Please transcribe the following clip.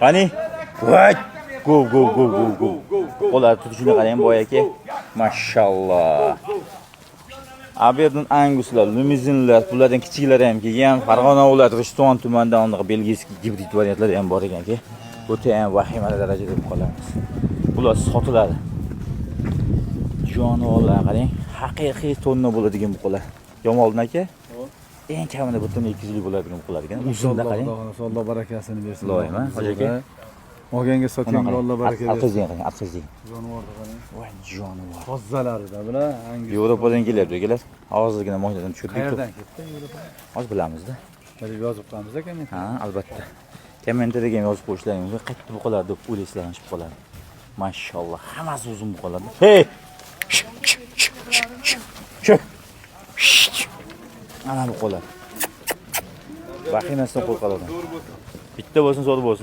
Qani? Voy! Go go go go go. Qo'llar tutishini qarang boy aka. Mashalloh. Aberdan anguslar, limuzinlar, bulardan kichiklari ham kelgan. Farg'ona viloyati G'ishton tumanidan onaqa belgiyskiy gibrid variantlari ham bor ekan-ki. Bu ham vahimali darajada deb qolamiz. Bular sotiladi. Jonivorlar qarang, haqiqiy tonna bo'ladigan bu qo'lar. Yomon aka? Eng kamida bir tonna 200 bo'ladigan bu qo'lar ekan. Uzunda qarang. Alloh barakasini bersin. Loyima, hoji aka. Olganga sotganga Alloh baraka bersin. Arqizing qarang, arqizing. Jonivorda qarang. Voy jonivor. Tozzalarida bular Yevropadan kelyapti akalar. Hozirgina mo'ynadan tushirdik. Qayerdan ketdi Yevropa? Hozir bilamiz-da. Hadi yozib qo'yamiz aka men. Ha, albatta. Kommentariyga ham yozib qo'yishlaringiz mumkin. Qayerda bu qo'lar deb o'ylaysizlarni chiqib qoladi. Mashalloh, hammasi uzun bu qo'lar. Hey! Ana bu qo'lar. Vahimasidan qo'rqadi odam. Bitta bo'lsin, zo'r bo'lsin.